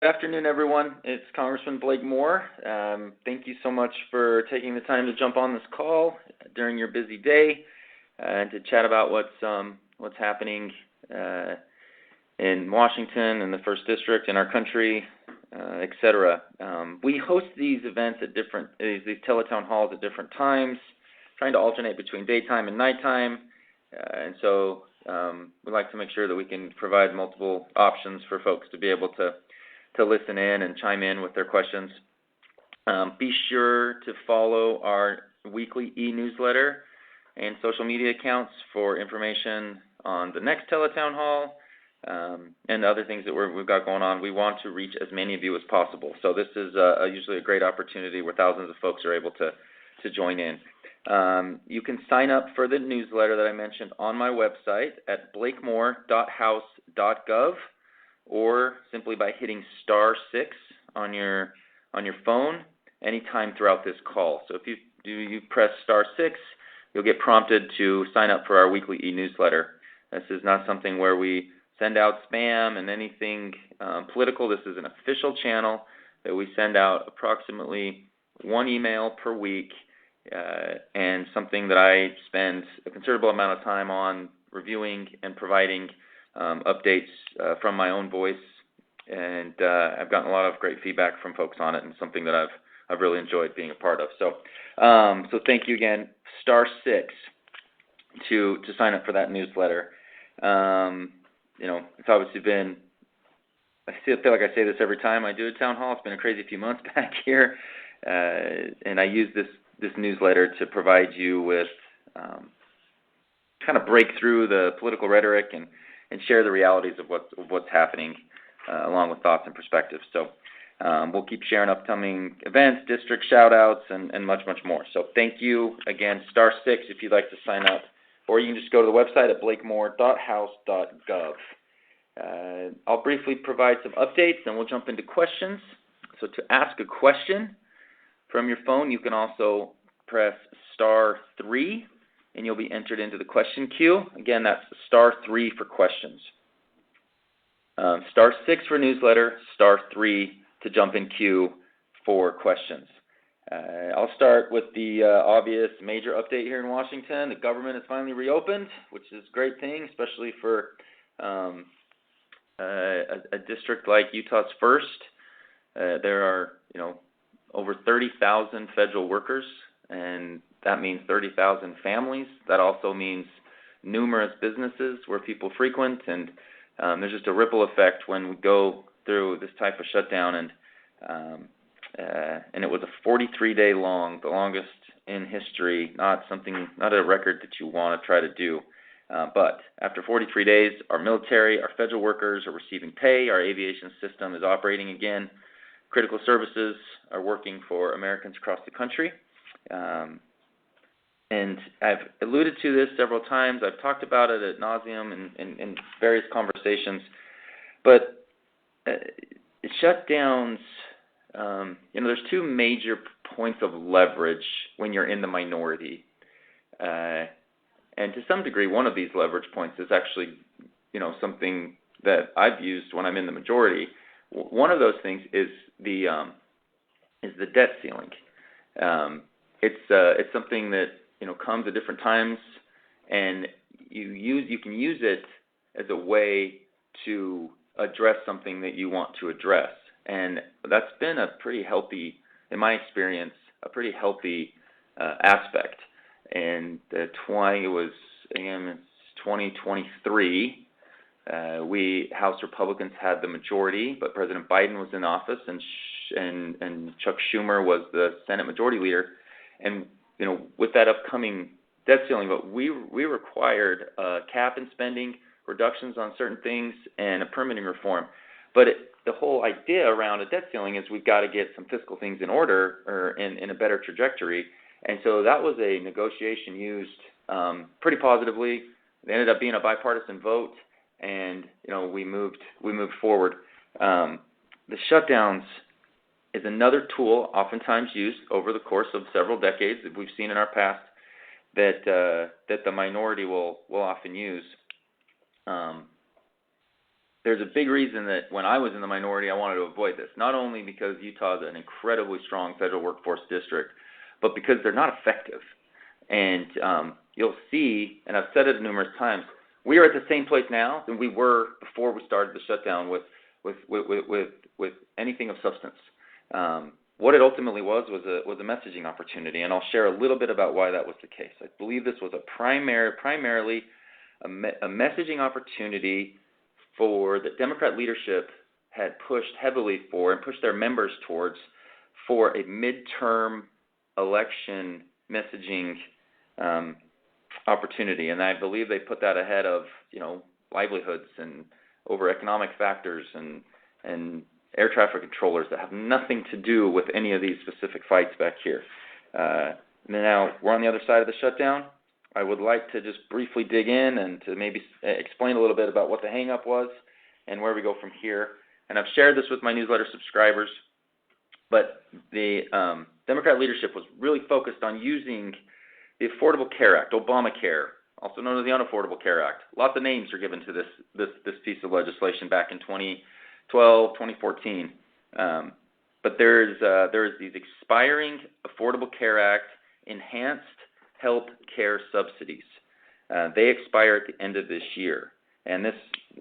Good afternoon, everyone. It's Congressman Blake Moore. Thank you so much for taking the time to jump on this call during your busy day and to chat about what's happening in Washington, in the First District, in our country, etc. We host these events at these teletown halls at different times, trying to alternate between daytime and nighttime, and so we like to make sure that we can provide multiple options for folks to be able to listen in and chime in with their questions. Be sure to follow our weekly e-newsletter and social media accounts for information on the next teletown hall and other things that we've got going on. We want to reach as many of you as possible. So this is usually a great opportunity where thousands of folks are able to join in. You can sign up for the newsletter that I mentioned on my website at blakemore.house.gov, or simply by hitting *6 on your phone anytime throughout this call. So if you press *6, you'll get prompted to sign up for our weekly e-newsletter. This is not something where we send out spam and anything political. This is an official channel that we send out approximately one email per week, and something that I spend a considerable amount of time on reviewing and providing updates from my own voice, and I've gotten a lot of great feedback from folks on it, and something that I've really enjoyed being a part of. So thank you again. *6 to sign up for that newsletter. It's obviously been. I feel like I say this every time I do a town hall. It's been a crazy few months back here, and I use this newsletter to provide you with kind of break through the political rhetoric and share the realities of what's happening, along with thoughts and perspectives. So we'll keep sharing upcoming events, district shout-outs, and much, much more. So thank you again. *6 if you'd like to sign up, or you can just go to the website at blakemore.house.gov. I'll briefly provide some updates, and we'll jump into questions. So to ask a question from your phone, you can also press *3. and you'll be entered into the question queue. Again, that's *3 for questions. *6 for newsletter, *3 to jump in queue for questions. I'll start with the obvious major update here in Washington. The government has finally reopened, which is a great thing, especially for a district like Utah's First. There are, over 30,000 federal workers, and that means 30,000 families. That also means numerous businesses where people frequent, and there's just a ripple effect when we go through this type of shutdown. And it was a 43-day long, the longest in history. Not a record that you want to try to do. But after 43 days, our military, our federal workers are receiving pay. Our aviation system is operating again. Critical services are working for Americans across the country. And I've alluded to this several times. I've talked about it ad nauseum in various conversations. But shutdowns, there's two major points of leverage when you're in the minority. And to some degree, one of these leverage points is actually, something that I've used when I'm in the majority. One of those things is the debt ceiling. It's something that comes at different times, and you can use it as a way to address something that you want to address, and that's been a pretty healthy, in my experience, a pretty healthy aspect. And it's 2023. We House Republicans had the majority, but President Biden was in office, and Chuck Schumer was the Senate Majority Leader. And with that upcoming debt ceiling, but we required a cap in spending, reductions on certain things, and a permitting reform. But the whole idea around a debt ceiling is we've got to get some fiscal things in order or in a better trajectory. And so that was a negotiation used pretty positively. It ended up being a bipartisan vote, and we moved forward. The shutdowns is another tool oftentimes used over the course of several decades that we've seen in our past that the minority will often use. there's a big reason that when I was in the minority, I wanted to avoid this. Not only because Utah is an incredibly strong federal workforce district, but because they're not effective. And you'll see, and I've said it numerous times, we are at the same place now than we were before we started the shutdown with anything of substance. What it ultimately was a messaging opportunity, and I'll share a little bit about why that was the case. I believe this was primarily a messaging opportunity for the Democrat leadership had pushed heavily for and pushed their members towards for a midterm election messaging opportunity, and I believe they put that ahead of livelihoods and over economic factors and air traffic controllers that have nothing to do with any of these specific fights back here. Now we're on the other side of the shutdown. I would like to just briefly dig in and to maybe explain a little bit about what the hang-up was and where we go from here. And I've shared this with my newsletter subscribers, but the Democrat leadership was really focused on using the Affordable Care Act, Obamacare, also known as the Unaffordable Care Act. Lots of names are given to this piece of legislation back in 2012, 2014. But there's these expiring Affordable Care Act enhanced health care subsidies. They expire at the end of this year. And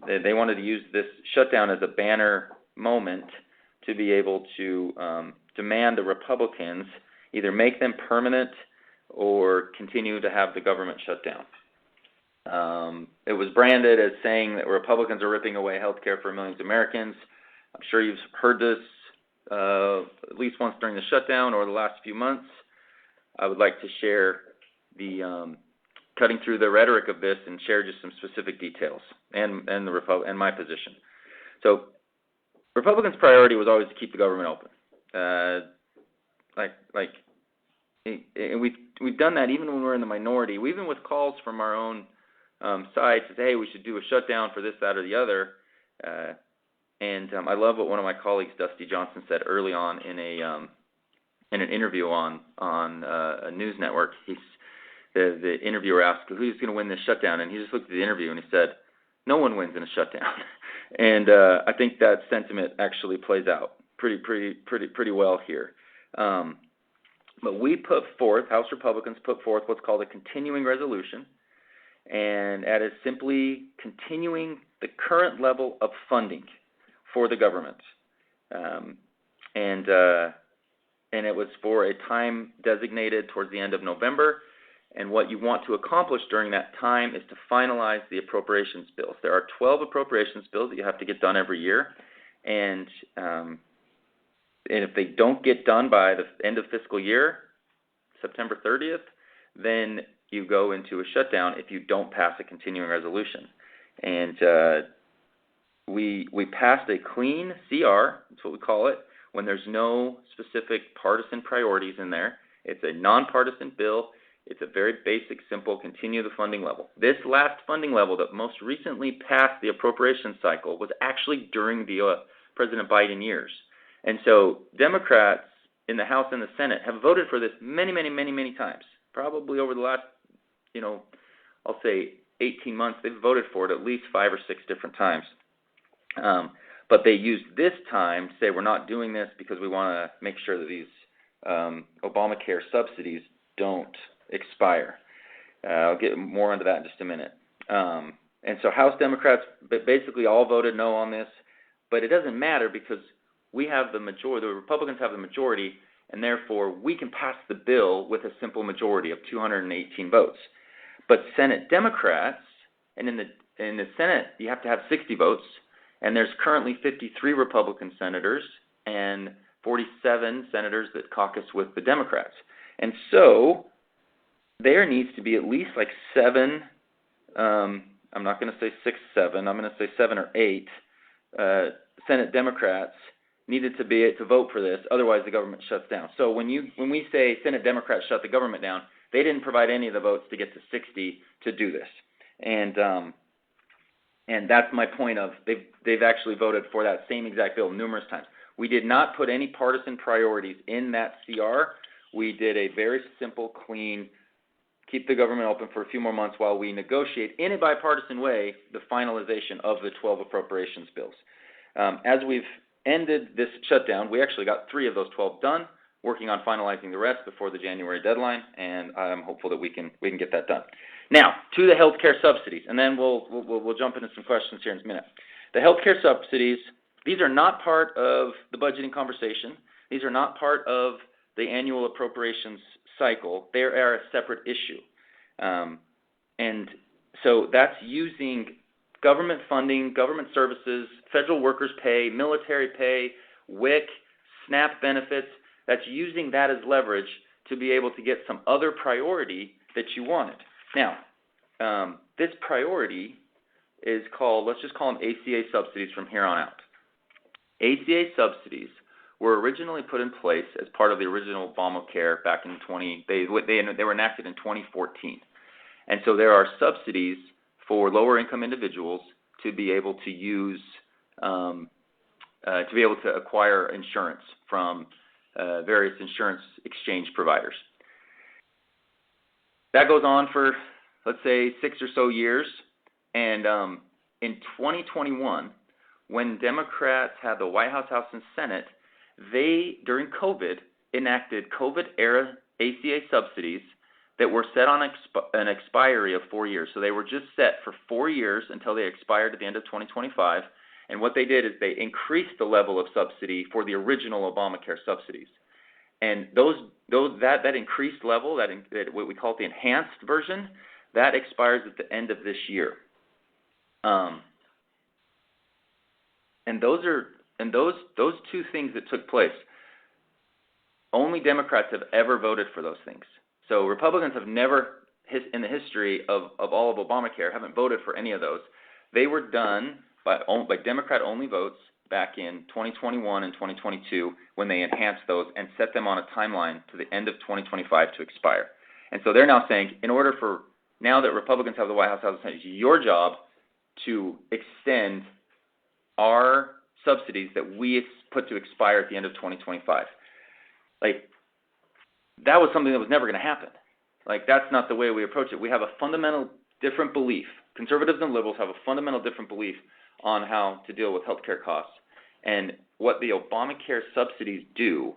they wanted to use this shutdown as a banner moment to be able to demand the Republicans either make them permanent or continue to have the government shut down. It was branded as saying that Republicans are ripping away health care for millions of Americans. I'm sure you've heard this at least once during the shutdown or the last few months. I would like to share the cutting through the rhetoric of this and share just some specific details and my position. So, Republicans' priority was always to keep the government open. And we've done that even when we were in the minority. Even with calls from our own side to say, hey, we should do a shutdown for this, that, or the other. I love what one of my colleagues, Dusty Johnson, said early on in an interview on a news network. The interviewer asked, who's going to win this shutdown? And he just looked at the interview and he said, no one wins in a shutdown. And I think that sentiment actually plays out pretty well here. But we put forth, House Republicans put forth what's called a continuing resolution, and that is simply continuing the current level of funding for the government. And it was for a time designated towards the end of November. And what you want to accomplish during that time is to finalize the appropriations bills. There are 12 appropriations bills that you have to get done every year. And if they don't get done by the end of fiscal year, September 30th, then you go into a shutdown if you don't pass a continuing resolution. And we passed a clean CR, that's what we call it, when there's no specific partisan priorities in there. It's a nonpartisan bill. It's a very basic, simple, continue the funding level. This last funding level that most recently passed the appropriation cycle was actually during the President Biden years. And so Democrats in the House and the Senate have voted for this many, many, many, many times. Probably over the last, I'll say 18 months, they've voted for it at least 5 or 6 different times. But they used this time to say we're not doing this because we want to make sure that these Obamacare subsidies don't expire. I'll get more into that in just a minute. And so House Democrats basically all voted no on this, but it doesn't matter because we have the majority, the Republicans have the majority, and therefore we can pass the bill with a simple majority of 218 votes. But Senate Democrats, and in the Senate you have to have 60 votes, and there's currently 53 Republican senators and 47 senators that caucus with the Democrats. And so there needs to be at least like 7, I'm not going to say 6, 7, I'm going to say 7 or 8 Senate Democrats needed to vote for this, otherwise the government shuts down. So when we say Senate Democrats shut the government down, they didn't provide any of the votes to get to 60 to do this. And that's my point of they've actually voted for that same exact bill numerous times. We did not put any partisan priorities in that CR. We did a very simple, clean, keep the government open for a few more months while we negotiate in a bipartisan way the finalization of the 12 appropriations bills. As we've ended this shutdown, we actually got 3 of those 12 done, working on finalizing the rest before the January deadline, and I'm hopeful that we can get that done. Now, to the healthcare subsidies, and then we'll jump into some questions here in a minute. The healthcare subsidies, these are not part of the budgeting conversation. These are not part of the annual appropriations cycle. They are a separate issue. And so that's using government funding, government services, federal workers' pay, military pay, WIC, SNAP benefits. That's using that as leverage to be able to get some other priority that you wanted. Now, this priority is called, let's just call them ACA subsidies from here on out. ACA subsidies were originally put in place as part of the original Obamacare back in they were enacted in 2014. And so there are subsidies for lower income individuals to be able to use, to be able to acquire insurance from various insurance exchange providers. That goes on for, let's say, 6 or so years. And in 2021, when Democrats had the White House, House, and Senate, they, during COVID, enacted COVID-era ACA subsidies that were set on an expiry of 4 years. So they were just set for 4 years until they expired at the end of 2025. And what they did is they increased the level of subsidy for the original Obamacare subsidies. And that increased level, that what we call it the enhanced version, that expires at the end of this year. And those 2 things that took place, only Democrats have ever voted for those things. So Republicans have never, in the history of all of Obamacare, haven't voted for any of those. They were done by Democrat-only votes back in 2021 and 2022 when they enhanced those and set them on a timeline to the end of 2025 to expire. And so they're now saying, now that Republicans have the White House, House, and Senate, it's your job to extend our subsidies that we put to expire at the end of 2025. That was something that was never going to happen. That's not the way we approach it. We have a fundamental different belief. Conservatives and liberals have a fundamental different belief on how to deal with healthcare costs. And what the Obamacare subsidies do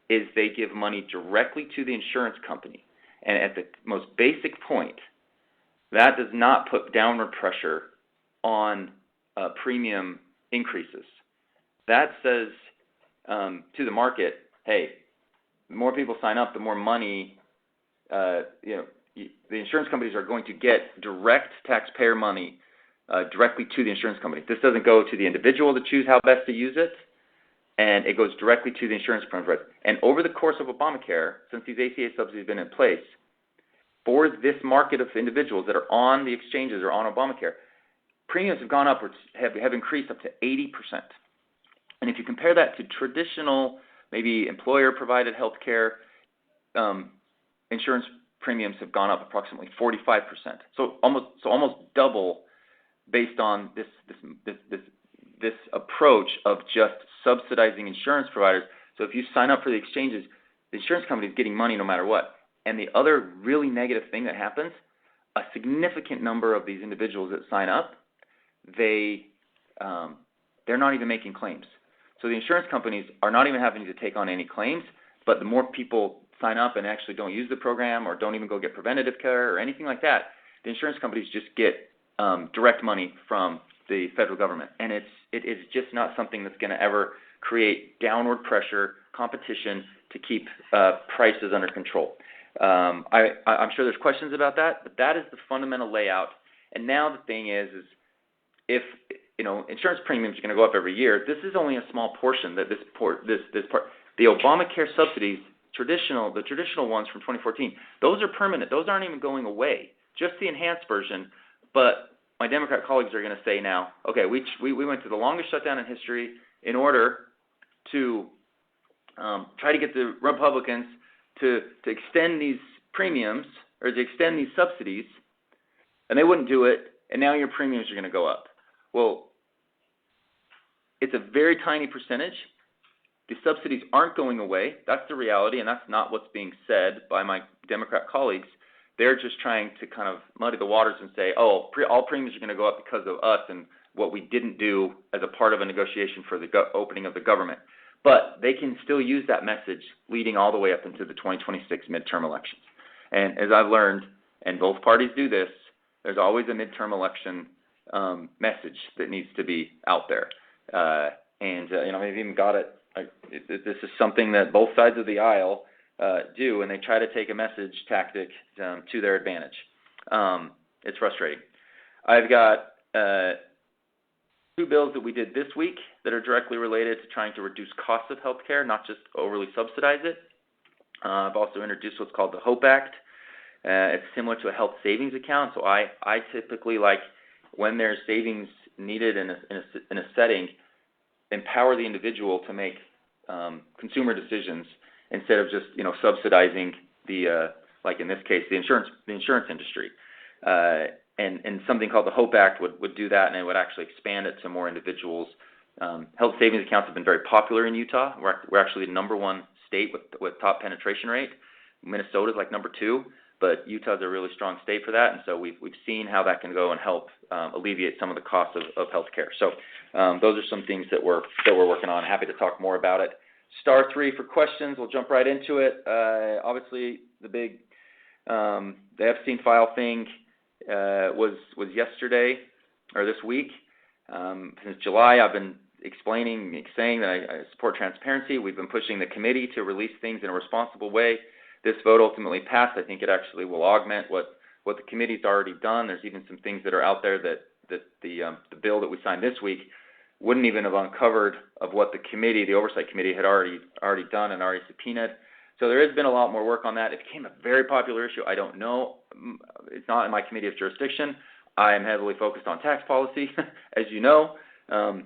is they give money directly to the insurance company. And at the most basic point, that does not put downward pressure on premium increases. That says to the market, hey, the more people sign up, the more money, the insurance companies are going to get direct taxpayer money directly to the insurance company. This doesn't go to the individual to choose how best to use it, and it goes directly to the insurance provider. And over the course of Obamacare, since these ACA subsidies have been in place, for this market of individuals that are on the exchanges or on Obamacare, premiums have gone up or have increased up to 80%. And if you compare that to traditional, maybe employer-provided health care, insurance premiums have gone up approximately 45%. So almost double, based on this approach of just subsidizing insurance providers. So if you sign up for the exchanges, the insurance company is getting money no matter what. And the other really negative thing that happens, a significant number of these individuals that sign up, they're not even making claims. So the insurance companies are not even having to take on any claims, but the more people sign up and actually don't use the program or don't even go get preventative care or anything like that, the insurance companies just get direct money from the federal government. And it is just not something that's going to ever create downward pressure, competition to keep prices under control. I'm sure there's questions about that, but that is the fundamental layout. And now the thing is if insurance premiums are going to go up every year, this is only a small portion. That this part, the Obamacare subsidies, the traditional ones from 2014, those are permanent. Those aren't even going away. Just the enhanced version. But my Democrat colleagues are going to say now, okay, we went to the longest shutdown in history in order to try to get the Republicans to extend these premiums or to extend these subsidies, and they wouldn't do it, and now your premiums are going to go up. Well, it's a very tiny percentage. The subsidies aren't going away. That's the reality, and that's not what's being said by my Democrat colleagues. they're just trying to kind of muddy the waters and say, oh, all premiums are going to go up because of us and what we didn't do as a part of a negotiation for the opening of the government. But they can still use that message leading all the way up into the 2026 midterm elections. And as I've learned, and both parties do this, there's always a midterm election message that needs to be out there. They've even got it. This is something that both sides of the aisle do, and they try to take a message tactic to their advantage. It's frustrating. I've got 2 bills that we did this week that are directly related to trying to reduce costs of health care, not just overly subsidize it. I've also introduced what's called the HOPE Act. It's similar to a health savings account, so I typically like when there's savings needed in a setting, empower the individual to make consumer decisions instead of just subsidizing the like in this case the insurance industry. And something called the HOPE Act would do that, and it would actually expand it to more individuals. Health savings accounts have been very popular in Utah. We're actually the #1 state with top penetration rate. Minnesota's like #2, but Utah's a really strong state for that, and so we've seen how that can go and help alleviate some of the costs of health care. So those are some things that we're working on. Happy to talk more about it. *3 for questions. We'll jump right into it. Obviously, the big the Epstein file thing was yesterday or this week. Since July, I've been saying that I support transparency. We've been pushing the committee to release things in a responsible way. This vote ultimately passed. I think it actually will augment what the committee's already done. There's even some things that are out there that the bill that we signed this week wouldn't even have uncovered of what the oversight committee had already done and already subpoenaed. So there has been a lot more work on that. It became a very popular issue. I don't know. It's not in my committee of jurisdiction. I am heavily focused on tax policy, as you know. But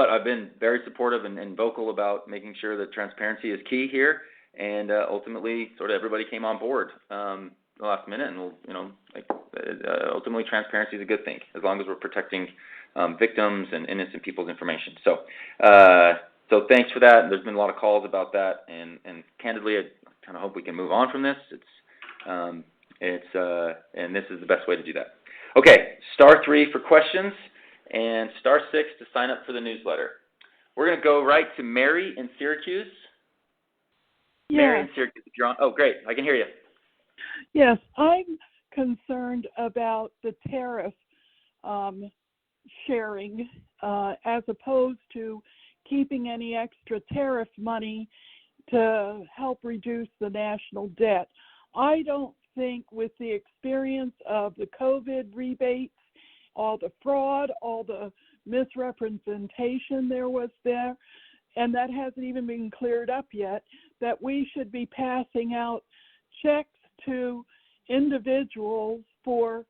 I've been very supportive and vocal about making sure that transparency is key here. And ultimately, sort of everybody came on board the last minute. And ultimately, transparency is a good thing as long as we're protecting victims and innocent people's information. So thanks for that. There's been a lot of calls about that, and candidly, I kind of hope we can move on from this. And this is the best way to do that. Okay, *3 for questions, and *6 to sign up for the newsletter. We're going to go right to Mary in Syracuse. Yes. Mary in Syracuse, if you're on. Oh, great. I can hear you. Yes, I'm concerned about the tariff sharing as opposed to keeping any extra tariff money to help reduce the national debt. I don't think with the experience of the COVID rebates, all the fraud, all the misrepresentation there was there, and that hasn't even been cleared up yet, that we should be passing out checks to individuals for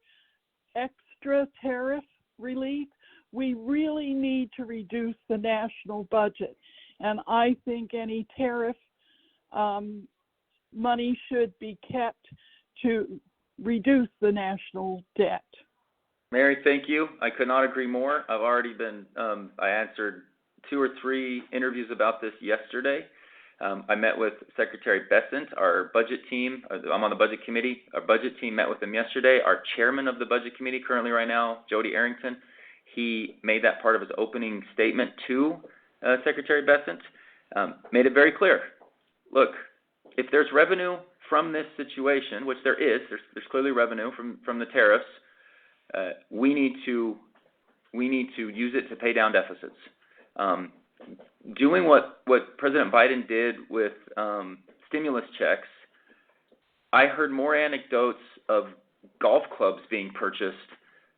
extra tariff relief. We really need to reduce the national budget, and I think any tariff money should be kept to reduce the national debt. Mary, thank you. I could not agree more. I've already been, I answered 2 or 3 interviews about this yesterday. I met with Secretary Bessent, our budget team. I'm on the budget committee. Our budget team met with him yesterday. Our chairman of the budget committee currently right now, Jody Arrington, he made that part of his opening statement to Secretary Bessent, made it very clear. Look, if there's revenue from this situation, which there is, there's clearly revenue from the tariffs, we need to use it to pay down deficits. Doing what President Biden did with stimulus checks, I heard more anecdotes of golf clubs being purchased,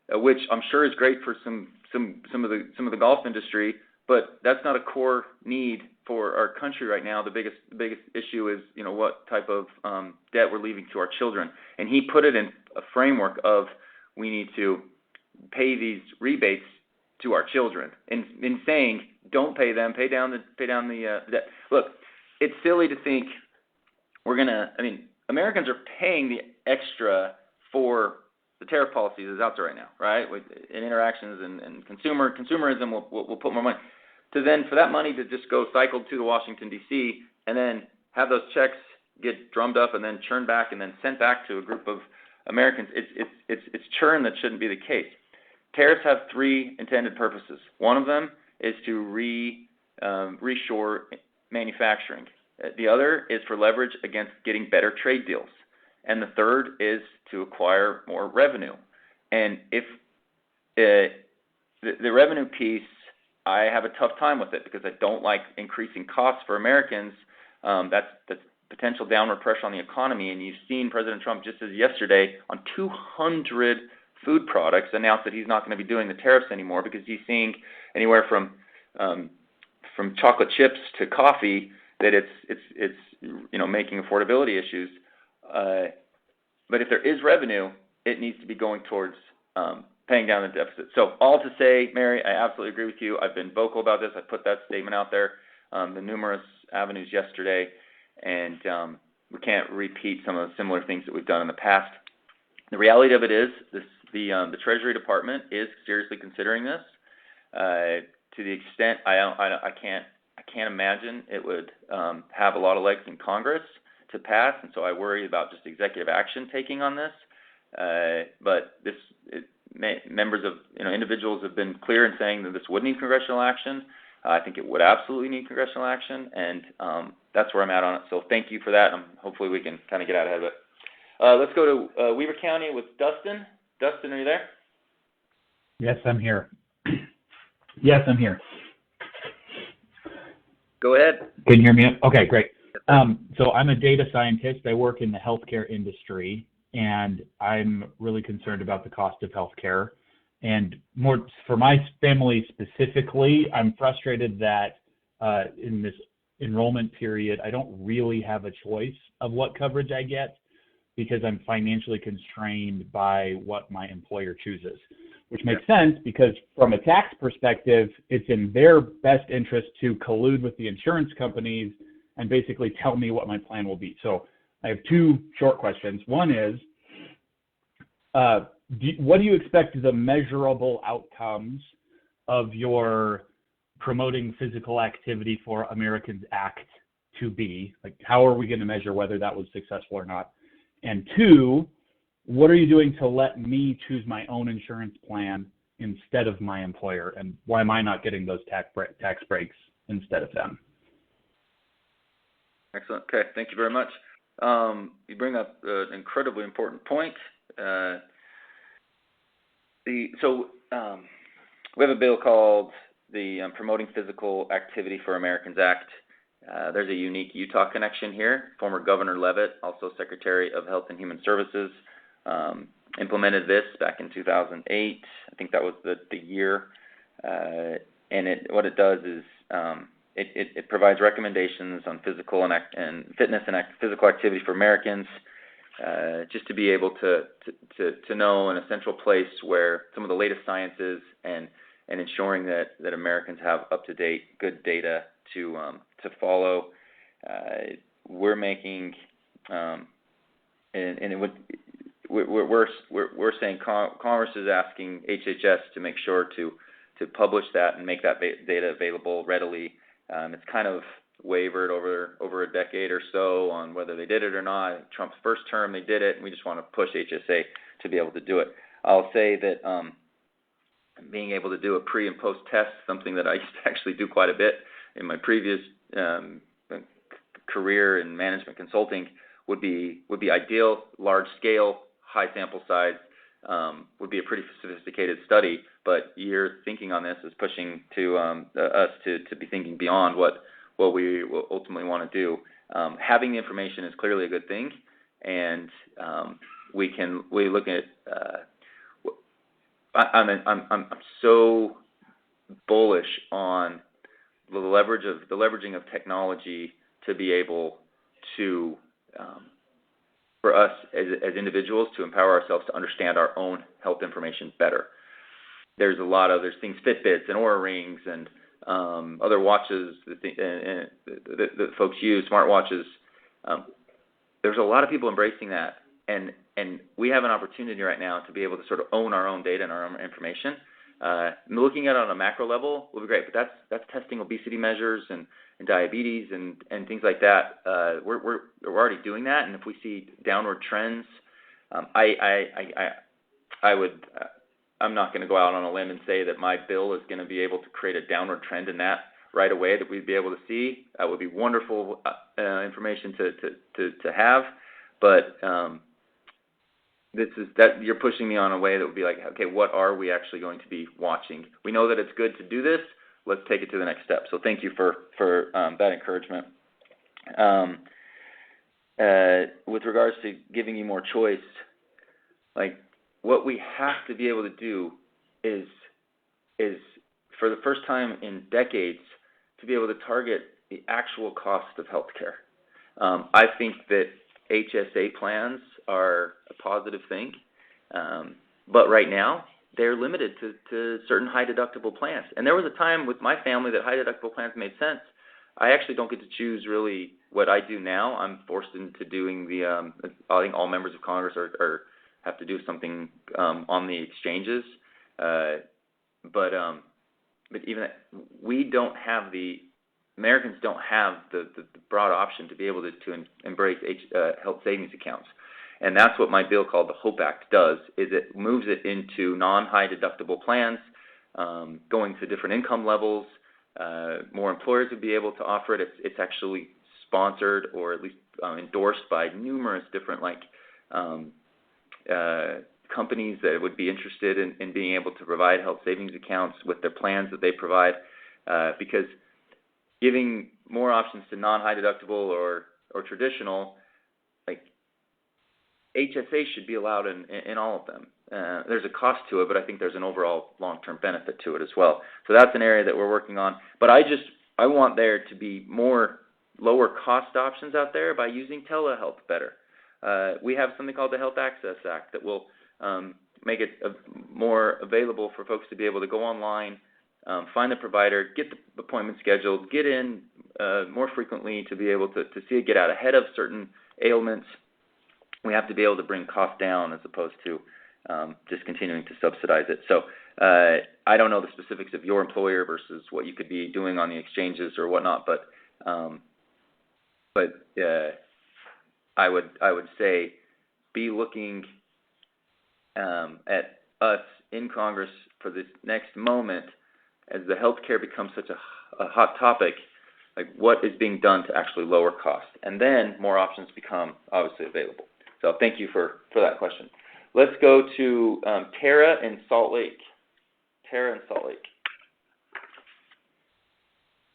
which I'm sure is great for some of the golf industry, but that's not a core need for our country right now. The biggest issue is what type of debt we're leaving to our children, and he put it in a framework of we need to pay these rebates to our children, in saying don't pay them, pay down the debt. Look, it's silly to think Americans are paying the extra for the tariff policies that's out there right now, right? In interactions and consumerism, we'll put more money. For that money to just go cycled to Washington, D.C., and then have those checks get drummed up and then churned back and then sent back to a group of Americans. It's churn that shouldn't be the case. Tariffs have three intended purposes. One of them is to reshore manufacturing. The other is for leverage against getting better trade deals. And the third is to acquire more revenue. And if the revenue piece, I have a tough time with it because I don't like increasing costs for Americans. That's potential downward pressure on the economy. And you've seen President Trump just as yesterday on 200 food products announced that he's not going to be doing the tariffs anymore because he's seeing anywhere from chocolate chips to coffee that it's making affordability issues. But if there is revenue, it needs to be going towards paying down the deficit. So all to say, Mary, I absolutely agree with you. I've been vocal about this. I put that statement out there, the numerous avenues yesterday, and we can't repeat some of the similar things that we've done in the past. The reality of it is the Treasury Department is seriously considering this. To the extent I can't imagine it would have a lot of legs in Congress to pass, and so I worry about just executive action taking on this. But members of individuals have been clear in saying that this would need congressional action. I think it would absolutely need congressional action, and that's where I'm at on it. So thank you for that. Hopefully we can kind of get out ahead of it. Let's go to Weaver County with Dustin. Dustin, are you there? Yes, I'm here. Yes, I'm here. Go ahead. Can you hear me? Okay, great. So I'm a data scientist. I work in the healthcare industry, and I'm really concerned about the cost of healthcare. And more for my family specifically, I'm frustrated that in this enrollment period, I don't really have a choice of what coverage I get because I'm financially constrained by what my employer chooses, which makes sense because from a tax perspective, it's in their best interest to collude with the insurance companies and basically tell me what my plan will be. So I have two short questions. One is, what do you expect the measurable outcomes of your Promoting Physical Activity for Americans Act to be? Like, how are we going to measure whether that was successful or not? And two, what are you doing to let me choose my own insurance plan instead of my employer? And why am I not getting those tax breaks instead of them? Excellent. Okay, thank you very much. You bring up an incredibly important point. We have a bill called the Promoting Physical Activity for Americans Act. There's a unique Utah connection here. Former Governor Leavitt, also Secretary of Health and Human Services, implemented this back in 2008. I think that was the year. And what it does is it provides recommendations on physical and fitness and physical activity for Americans, just to be able to know in a central place where some of the latest science is and ensuring that Americans have up-to-date good data to follow. We're making we're saying Congress is asking HHS to make sure to publish that and make that data available readily. It's kind of wavered over a decade or so on whether they did it or not. Trump's first term, they did it, and we just want to push HSA to be able to do it. I'll say that being able to do a pre and post test, something that I used to actually do quite a bit in my previous career in management consulting, would be ideal. Large scale, high sample size would be a pretty sophisticated study. But your thinking on this is pushing to us to be thinking beyond what we will ultimately want to do. Having the information is clearly a good thing, and we look at. I'm so bullish on the leveraging of technology to be able to, for us as individuals, to empower ourselves to understand our own health information better. There's things, Fitbits and Oura Rings and other watches that folks use, smartwatches. There's a lot of people embracing that, and we have an opportunity right now to be able to sort of own our own data and our own information. Looking at it on a macro level will be great, but that's testing obesity measures and and diabetes and things like that. We're already doing that, and if we see downward trends, I would. I'm not going to go out on a limb and say that my bill is going to be able to create a downward trend in that right away that we'd be able to see. That would be wonderful information to have, but this is that you're pushing me on a way that would be like, okay, what are we actually going to be watching? We know that it's good to do this. Let's take it to the next step. So thank you for that encouragement. With regards to giving you more choice, like what we have to be able to do is for the first time in decades to be able to target the actual cost of healthcare. I think that HSA plans are a positive thing, but right now they're limited to certain high deductible plans. And there was a time with my family that high deductible plans made sense. I actually don't get to choose really what I do now. I'm forced into doing the. I think all members of Congress have to do something on the exchanges, but even that, we don't have Americans don't have the broad option to be able to embrace health savings accounts. And that's what my bill called the HOPE Act does, is it moves it into non-high deductible plans, going to different income levels. More employers would be able to offer it. It's actually sponsored or at least endorsed by numerous different companies that would be interested in being able to provide health savings accounts with their plans that they provide, because giving more options to non-high deductible or traditional, like HSA should be allowed in all of them. There's a cost to it, but I think there's an overall long-term benefit to it as well. So that's an area that we're working on. But I want there to be more lower cost options out there by using telehealth better. We have something called the Health Access Act that will make it more available for folks to be able to go online, find the provider, get the appointment scheduled, get in more frequently to be able to see it get out ahead of certain ailments. We have to be able to bring costs down as opposed to just continuing to subsidize it. So I don't know the specifics of your employer versus what you could be doing on the exchanges or whatnot, but I would say be looking at us in Congress for this next moment as the healthcare becomes such a hot topic. Like what is being done to actually lower costs, and then more options become obviously available. So thank you for that question. Let's go to Tara in Salt Lake. Tara in Salt Lake.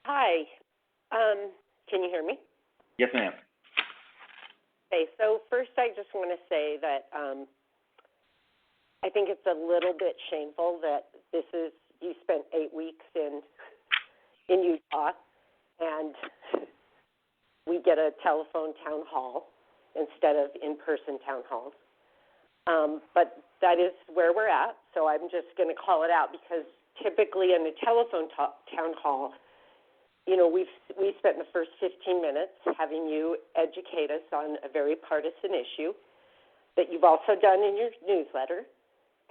Hi. Can you hear me? Yes, ma'am. Okay, so first I just want to say that I think it's a little bit shameful that you spent 8 weeks in Utah and we get a telephone town hall instead of in-person town halls. But that is where we're at, so I'm just going to call it out because typically in a telephone town hall, you know, we spent the first 15 minutes having you educate us on a very partisan issue that you've also done in your newsletter,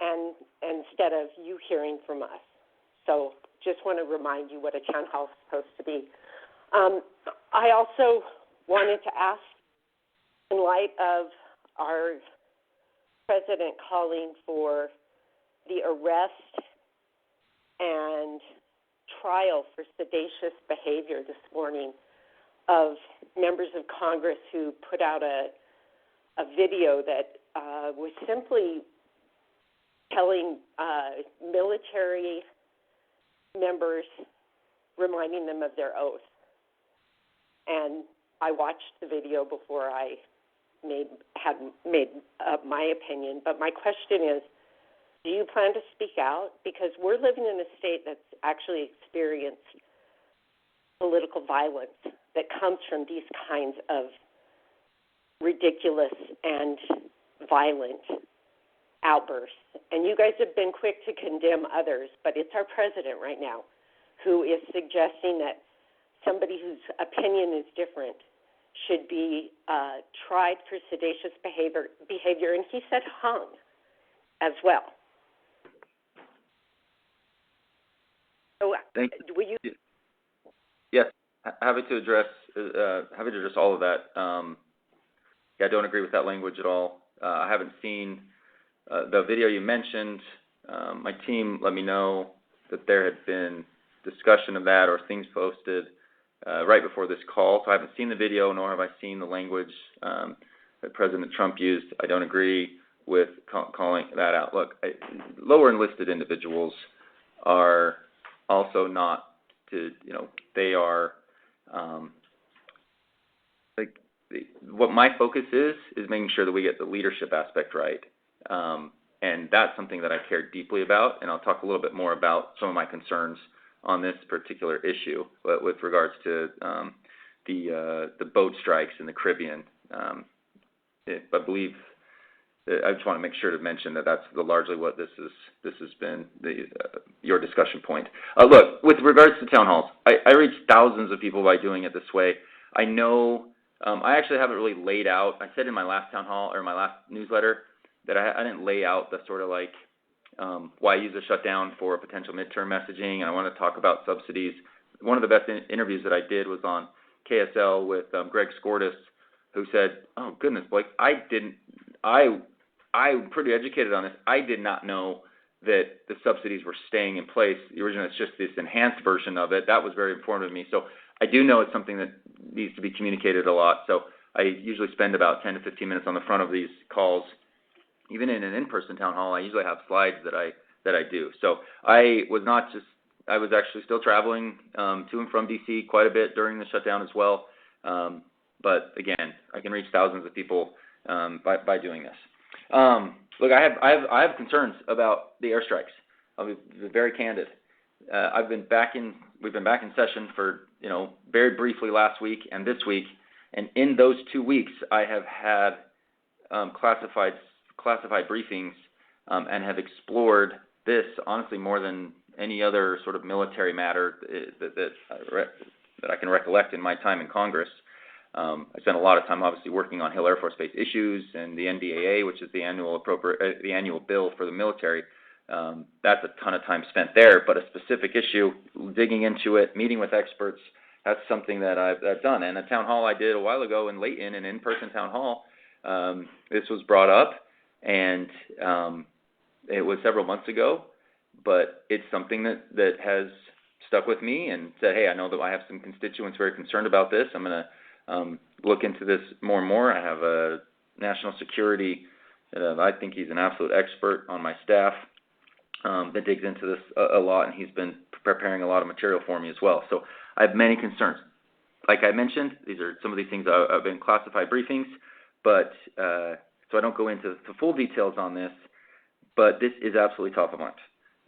and instead of you hearing from us. So just want to remind you what a town hall is supposed to be. I also wanted to ask, in light of our president calling for the arrest and trial for seditious behavior this morning of members of Congress who put out a video that was simply telling military members, reminding them of their oath. And I watched the video before I had made up my opinion. But my question is, do you plan to speak out? Because we're living in a state that's actually experienced political violence that comes from these kinds of ridiculous and violent outbursts. And you guys have been quick to condemn others, but it's our president right now who is suggesting that somebody whose opinion is different should be tried for seditious behavior, and he said hung as well. So Thank will you? Yes. happy to address all of that. Yeah, I don't agree with that language at all. I haven't seen the video you mentioned. My team let me know that there had been discussion of that or things posted right before this call. So I haven't seen the video, nor have I seen the language that President Trump used. I don't agree with calling that out. Look, lower enlisted individuals are also not they are what my focus is making sure that we get the leadership aspect right. And that's something that I care deeply about, and I'll talk a little bit more about some of my concerns on this particular issue, but with regards to the boat strikes in the Caribbean. I believe I just want to make sure to mention that that's largely what this has been your discussion point. Look, with regards to town halls, I reach thousands of people by doing it this way. I know I actually haven't really laid out. I said in my last town hall or my last newsletter that I didn't lay out the sort of why use a shutdown for potential midterm messaging, and I want to talk about subsidies. One of the best interviews that I did was on KSL with Greg Skordas, who said, "Oh goodness, Blake, I'm pretty educated on this. I did not know that the subsidies were staying in place. Originally, it's just this enhanced version of it. That was very informative to me. So I do know it's something that needs to be communicated a lot. So I usually spend about 10 to 15 minutes on the front of these calls. Even in an in-person town hall, I usually have slides that I do. So I was actually still traveling to and from DC quite a bit during the shutdown as well. But again, I can reach thousands of people by doing this. Look, I have concerns about the airstrikes. I'll be very candid. We've been back in session for very briefly last week and this week, and in those 2 weeks, I have had classified briefings and have explored this honestly more than any other sort of military matter that I can recollect in my time in Congress. I spent a lot of time obviously working on Hill Air Force Base issues and the NDAA, which is the annual bill for the military. That's a ton of time spent there, but a specific issue, digging into it, meeting with experts, that's something that I've done. And a town hall I did a while ago in Layton, an in-person town hall, this was brought up, and it was several months ago, but it's something that has stuck with me and said, hey, I know that I have some constituents very concerned about this. I'm going to look into this more and more. I have a national security, I think he's an absolute expert on my staff that digs into this a lot, and he's been preparing a lot of material for me as well. So I have many concerns. Like I mentioned, these are some of these things I've been classified briefings, but so I don't go into the full details on this, but this is absolutely top of mind.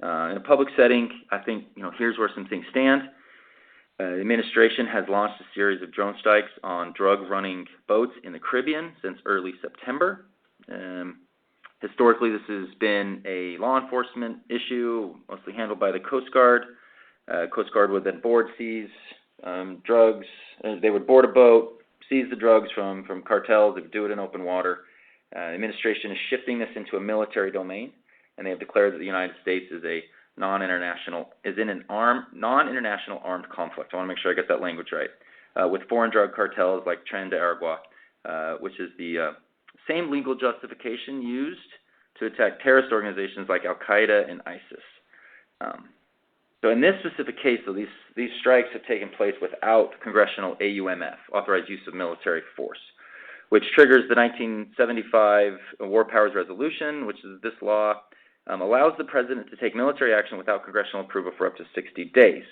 In a public setting, I think, here's where some things stand. The administration has launched a series of drone strikes on drug-running boats in the Caribbean since early September. Historically, this has been a law enforcement issue, mostly handled by the Coast Guard. Coast Guard would then seize drugs. They would board a boat, seize the drugs from cartels. They would do it in open water. The administration is shifting this into a military domain, and they have declared that the United States is in a non-international armed conflict. I want to make sure I get that language right. With foreign drug cartels like Tren de Aragua, which is the same legal justification used to attack terrorist organizations like Al-Qaeda and ISIS. So in this specific case, though, these strikes have taken place without congressional AUMF, authorized use of military force, which triggers the 1975 War Powers Resolution, which is this law, allows the president to take military action without congressional approval for up to 60 days.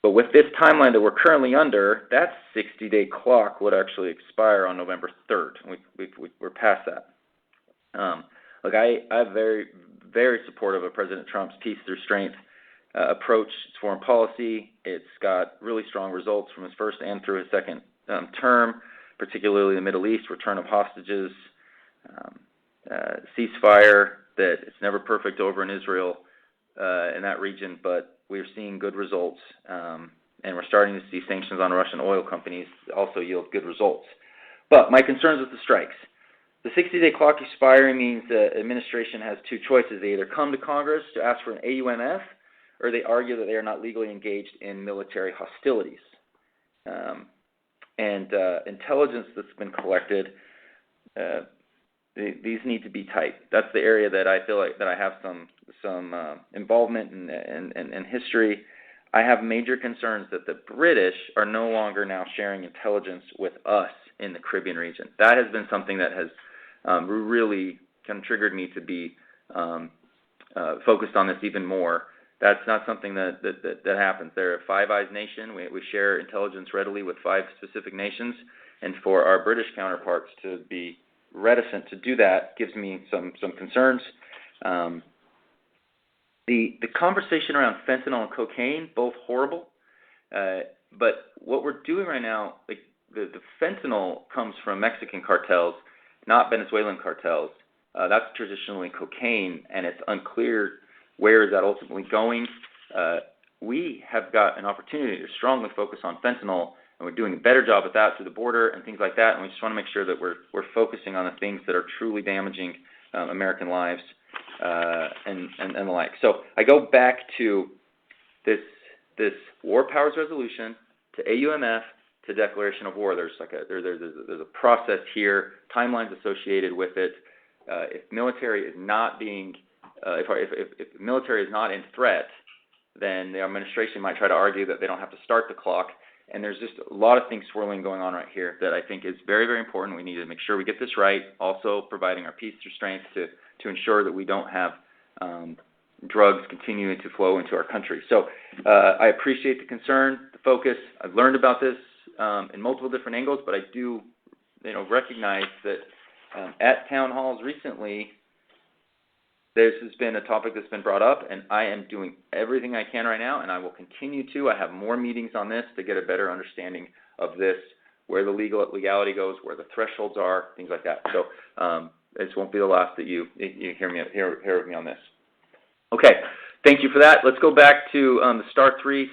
But with this timeline that we're currently under, that 60-day clock would actually expire on November 3rd. We're past that. Look, I'm very, very supportive of President Trump's peace through strength approach to foreign policy. It's got really strong results from his first and through his second term, particularly the Middle East, return of hostages, ceasefire. That it's never perfect over in Israel in that region, but we're seeing good results, and we're starting to see sanctions on Russian oil companies also yield good results. But my concerns with the strikes. The 60-day clock expiring means the administration has two choices. They either come to Congress to ask for an AUMF, or they argue that they are not legally engaged in military hostilities. and intelligence that's been collected. These need to be tight. That's the area that I feel like that I have some involvement and history. I have major concerns that the British are no longer now sharing intelligence with us in the Caribbean region. That has been something that has really kind of triggered me to be focused on this even more. That's not something that happens. They're a Five Eyes nation. We share intelligence readily with 5 specific nations, and for our British counterparts to be reticent to do that gives me some concerns. The conversation around fentanyl and cocaine, both horrible, but what we're doing right now, like the fentanyl comes from Mexican cartels, not Venezuelan cartels. That's traditionally cocaine, and it's unclear where is that ultimately going. We have got an opportunity to strongly focus on fentanyl, and we're doing a better job at that through the border and things like that, and we just want to make sure that we're focusing on the things that are truly damaging American lives and the like. So I go back to this War Powers Resolution, to AUMF, to declaration of war. There's a process here, timelines associated with it. If military is not being, if military is not in threat, then the administration might try to argue that they don't have to start the clock. And there's just a lot of things swirling going on right here that I think is very, very important. We need to make sure we get this right. Also, providing our peace restraints to ensure that we don't have drugs continuing to flow into our country. So I appreciate the concern, the focus. I've learned about this in multiple different angles, but I do, recognize that at town halls recently, this has been a topic that's been brought up, and I am doing everything I can right now, and I will continue to. I have more meetings on this to get a better understanding of this, where the legality goes, where the thresholds are, things like that. So this won't be the last that you hear of me on this. Okay, thank you for that. Let's go back to the star three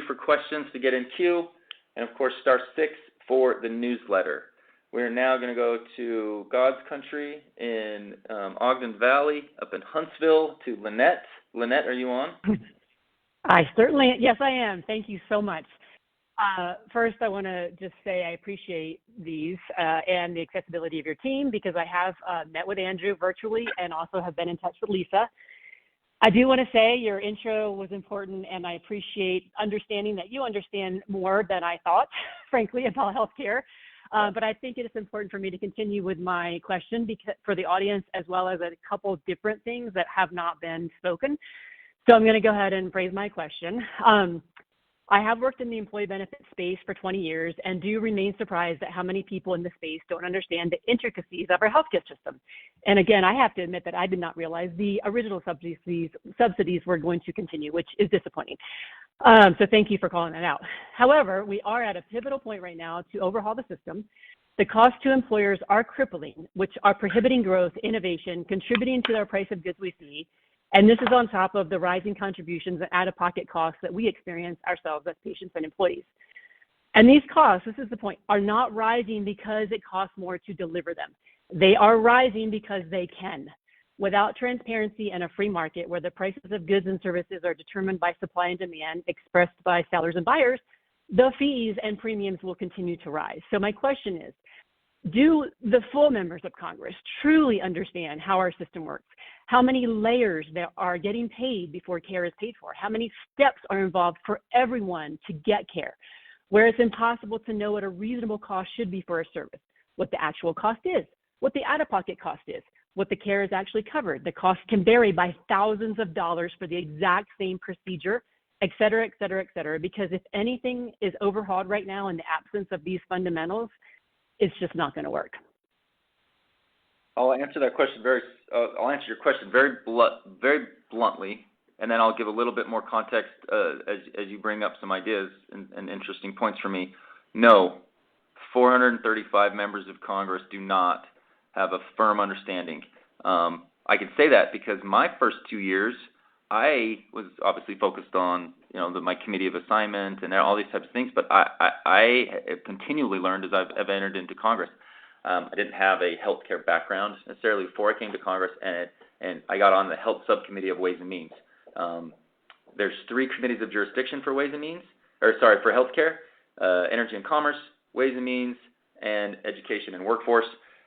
for questions to get in queue, and of course star 6 for the newsletter. We're now going to go to God's country in Ogden Valley, up in Huntsville, to Lynette. Lynette, are you on? Yes, I am. Thank you so much. First, I want to just say I appreciate these and the accessibility of your team, because I have met with Andrew virtually and also have been in touch with Lisa. I do want to say your intro was important, and I appreciate understanding that you understand more than I thought, frankly, about healthcare. But I think it is important for me to continue with my question for the audience, as well as a couple of different things that have not been spoken. So I'm going to go ahead and phrase my question. I have worked in the employee benefits space for 20 years and do remain surprised at how many people in the space don't understand the intricacies of our healthcare system. And again, I have to admit that I did not realize the original subsidies were going to continue, which is disappointing. So thank you for calling that out. However, we are at a pivotal point right now to overhaul the system. The costs to employers are crippling, which are prohibiting growth, innovation, contributing to our price of goods we see. And this is on top of the rising contributions and out-of-pocket costs that we experience ourselves as patients and employees. And these costs, this is the point, are not rising because it costs more to deliver them. They are rising because they can. Without transparency and a free market where the prices of goods and services are determined by supply and demand expressed by sellers and buyers, the fees and premiums will continue to rise. So my question is, do the full members of Congress truly understand how our system works? How many layers there are getting paid before care is paid for? How many steps are involved for everyone to get care? Where it's impossible to know what a reasonable cost should be for a service, what the actual cost is, what the out-of-pocket cost is, what the care is actually covered. The cost can vary by thousands of dollars for the exact same procedure, et cetera, et cetera, et cetera. Because if anything is overhauled right now in the absence of these fundamentals, it's just not going to work. I'll answer your question very bluntly, and then I'll give a little bit more context as you bring up some ideas and interesting points for me. No, 435 members of Congress do not have a firm understanding. I can say that because my first 2 years, I was obviously focused on my committee of assignment and all these types of things, but I have continually learned as I've entered into Congress. I didn't have a healthcare background necessarily before I came to Congress, and I got on the Health Subcommittee of Ways and Means. There's 3 committees of jurisdiction for Ways and Means, for healthcare. Energy and Commerce, Ways and Means, and Education and Workforce.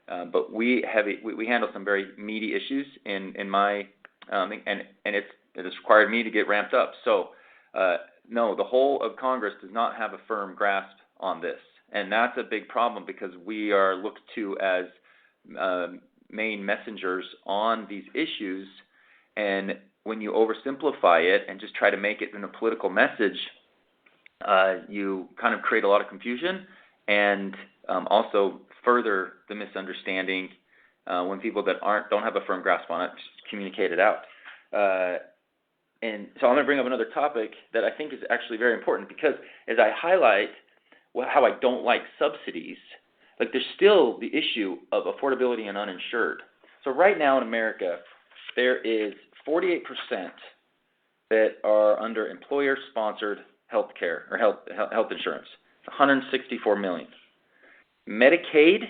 But we handle some very meaty issues in my and it has required me to get ramped up. So no, the whole of Congress does not have a firm grasp on this, and that's a big problem because we are looked to as main messengers on these issues. And when you oversimplify it and just try to make it in a political message, you kind of create a lot of confusion and also further the misunderstanding when people that don't have a firm grasp on it just communicate it out. And so I'm going to bring up another topic that I think is actually very important because as I highlight how I don't like subsidies, like there's still the issue of affordability and uninsured. So right now in America, there is 48% that are under employer-sponsored health care or health insurance. It's 164 million. Medicaid,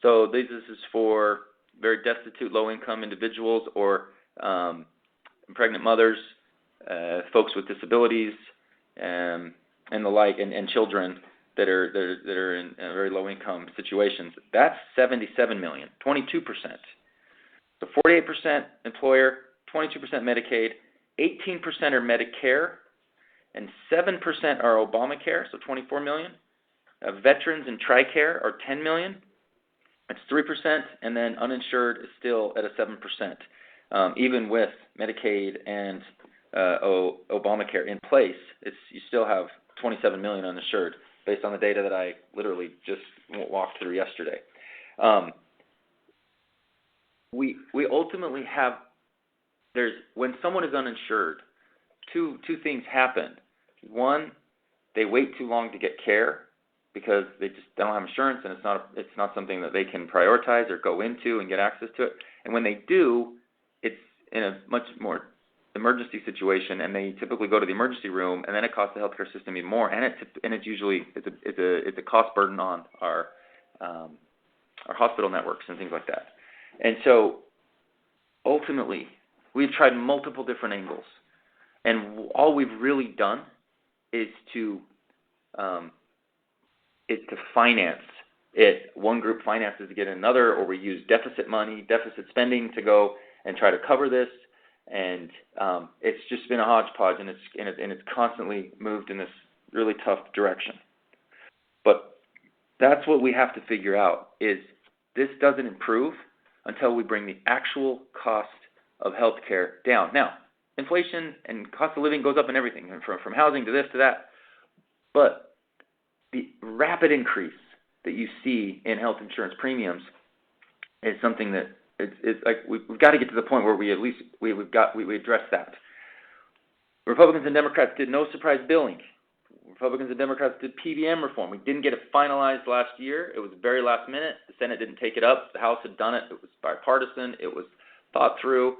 so this is for very destitute, low-income individuals or pregnant mothers, folks with disabilities, and the like, and children that are in very low-income situations. That's 77 million, 22%. So 48% employer, 22% Medicaid, 18% are Medicare, and 7% are Obamacare, so 24 million. Veterans and TRICARE are 10 million. It's 3%, and then uninsured is still at a 7%. Even with Medicaid and Obamacare in place, you still have 27 million uninsured based on the data that I literally just walked through yesterday. We ultimately have, when someone is uninsured, two things happen. One, they wait too long to get care because they don't have insurance and it's not something that they can prioritize or go into and get access to it. And when they do, it's in a much more emergency situation, and they typically go to the emergency room, and then it costs the healthcare system even more. And it's usually a cost burden on our hospital networks and things like that. And so ultimately, we've tried multiple different angles, and all we've really done is to finance it. One group finances to get another, or we use deficit spending to go and try to cover this. And it's just been a hodgepodge, and it's constantly moved in this really tough direction. But that's what we have to figure out, is this doesn't improve until we bring the actual cost of healthcare down. Now, inflation and cost of living goes up in everything, from housing to this to that. But the rapid increase that you see in health insurance premiums is something that it's like we've got to get to the point where we address that. Republicans and Democrats did no surprise billing. Republicans and Democrats did PBM reform. We didn't get it finalized last year. It was very last minute. The Senate didn't take it up. The House had done it. It was bipartisan. It was thought through.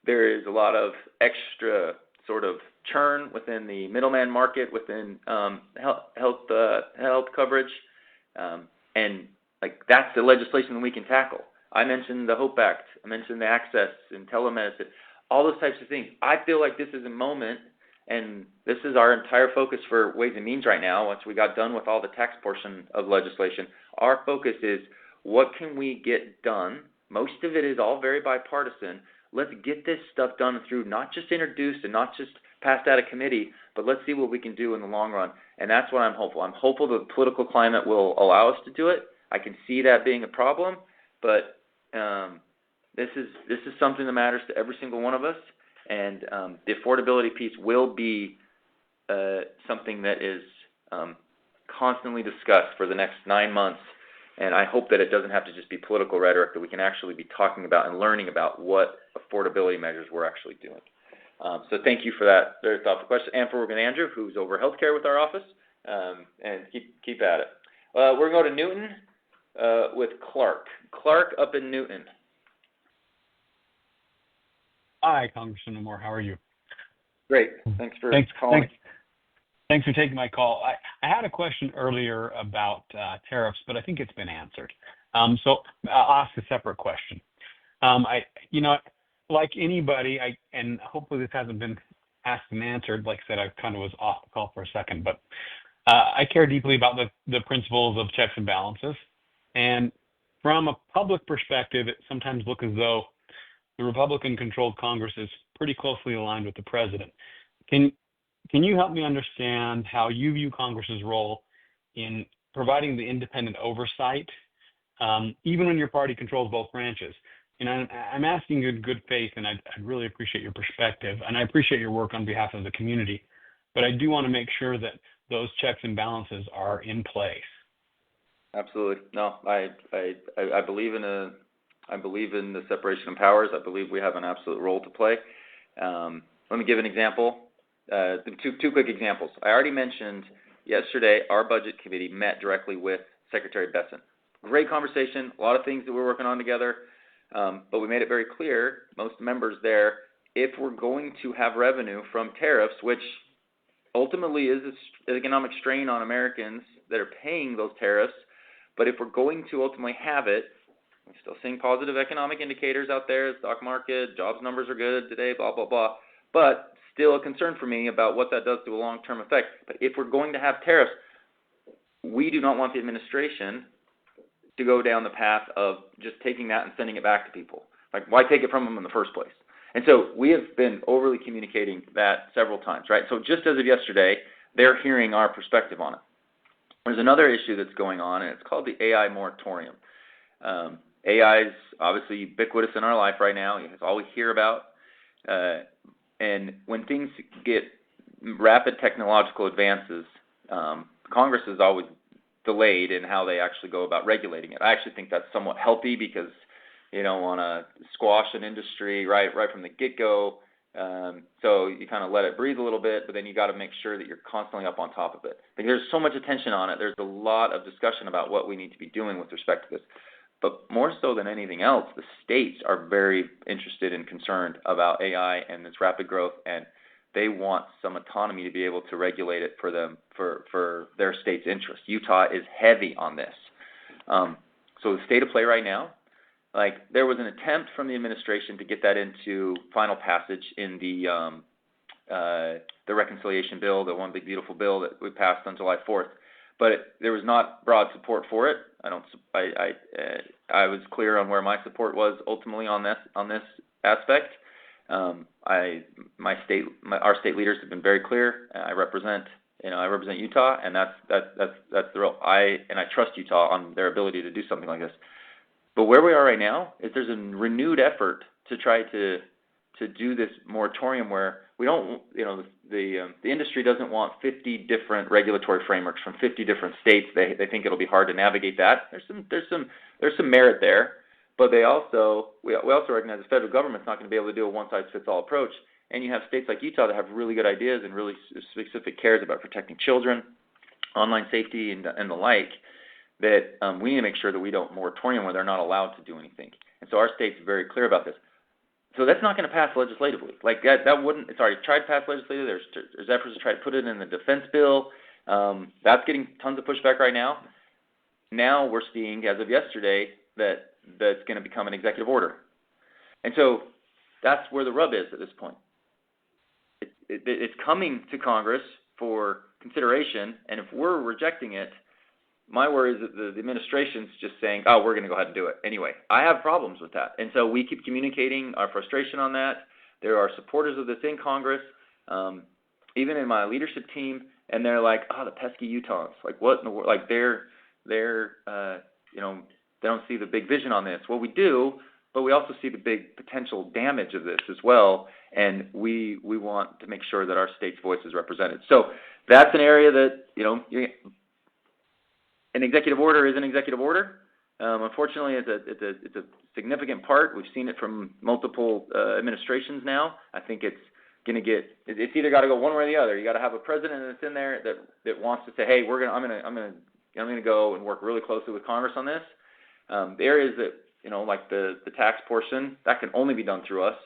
There is a lot of extra sort of churn within the middleman market within health coverage, and like that's the legislation that we can tackle. I mentioned the HOPE Act. I mentioned the access and telemedicine, all those types of things. I feel like this is a moment, and this is our entire focus for Ways and Means right now. Once we got done with all the tax portion of legislation, our focus is what can we get done. Most of it is all very bipartisan. Let's get this stuff done through, not just introduced and not just passed out of committee, but let's see what we can do in the long run. And that's what I'm hopeful. I'm hopeful that the political climate will allow us to do it. I can see that being a problem, but this is something that matters to every single one of us, and the affordability piece will be something that is constantly discussed for the next 9 months, and I hope that it doesn't have to just be political rhetoric, that we can actually be talking about and learning about what affordability measures we're actually doing. So thank you for that very thoughtful question, and for Andrew, who's over healthcare with our office, and keep at it. We're going to go to Newton with Clark. Clark up in Newton. Hi, Congressman Moore. How are you? Great. Thanks for calling. Thanks for taking my call. I had a question earlier about tariffs, but I think it's been answered. So I'll ask a separate question. Like anybody, and hopefully this hasn't been asked and answered. Like I said, I kind of was off the call for a second, but I care deeply about the principles of checks and balances. And from a public perspective, it sometimes looks as though the Republican-controlled Congress is pretty closely aligned with the president. Can you help me understand how you view Congress's role in providing the independent oversight, even when your party controls both branches? And I'm asking in good faith, and I'd really appreciate your perspective, and I appreciate your work on behalf of the community, but I do want to make sure that those checks and balances are in place. Absolutely. No, I believe in the separation of powers. I believe we have an absolute role to play. Let me give an example. Two quick examples. I already mentioned yesterday our budget committee met directly with Secretary Besson. Great conversation, a lot of things that we're working on together, but we made it very clear, most members there, if we're going to have revenue from tariffs, which ultimately is an economic strain on Americans that are paying those tariffs, but if we're going to ultimately have it, we're still seeing positive economic indicators out there, the stock market, jobs numbers are good today, blah, blah, blah, but still a concern for me about what that does to a long-term effect. But if we're going to have tariffs, we do not want the administration to go down the path of just taking that and sending it back to people. Like, why take it from them in the first place? And so we have been overly communicating that several times, right? So just as of yesterday, they're hearing our perspective on it. There's another issue that's going on, and it's called the AI moratorium. AI is obviously ubiquitous in our life right now. It's all we hear about. And when things get rapid technological advances, Congress is always delayed in how they actually go about regulating it. I actually think that's somewhat healthy because you don't want to squash an industry right from the get-go. So you kind of let it breathe a little bit, but then you got to make sure that you're constantly up on top of it. Because there's so much attention on it. There's a lot of discussion about what we need to be doing with respect to this. But more so than anything else, the states are very interested and concerned about AI and its rapid growth, and they want some autonomy to be able to regulate it for them, for their state's interest. Utah is heavy on this. So the state of play right now, like there was an attempt from the administration to get that into final passage in the reconciliation bill, the one big beautiful bill that we passed on July 4th. But there was not broad support for it. I was clear on where my support was ultimately on this aspect. Our state leaders have been very clear. I represent Utah, and that's the real. I trust Utah on their ability to do something like this. But where we are right now is there's a renewed effort to try to do this moratorium where we don't, the industry doesn't want 50 different regulatory frameworks from 50 different states. They think it'll be hard to navigate that. There's some merit there, but we also recognize the federal government's not going to be able to do a one-size-fits-all approach. And you have states like Utah that have really good ideas and really specific cares about protecting children, online safety, and the like. That we need to make sure that we don't moratorium where they're not allowed to do anything. And so our state's very clear about this. So that's not going to pass legislatively. Like that wouldn't. It's already tried to pass legislatively. There's efforts to try to put it in the defense bill. That's getting tons of pushback right now. Now we're seeing, as of yesterday, that's going to become an executive order. And so that's where the rub is at this point. It's coming to Congress for consideration, and if we're rejecting it, my worry is that the administration's just saying, oh, we're going to go ahead and do it. Anyway, I have problems with that. And so we keep communicating our frustration on that. There are supporters of this in Congress, even in my leadership team, and they're like, oh, the pesky Utahns. Like, what in the world? Like, they don't see the big vision on this. Well, we do, but we also see the big potential damage of this as well, and we want to make sure that our state's voice is represented. So that's an area that, an executive order is an executive order. Unfortunately, it's a significant part. We've seen it from multiple administrations now. I think it's either got to go one way or the other. You got to have a president that's in there that wants to say, hey, I'm gonna go and work really closely with Congress on this. The areas that like the tax portion, that can only be done through us,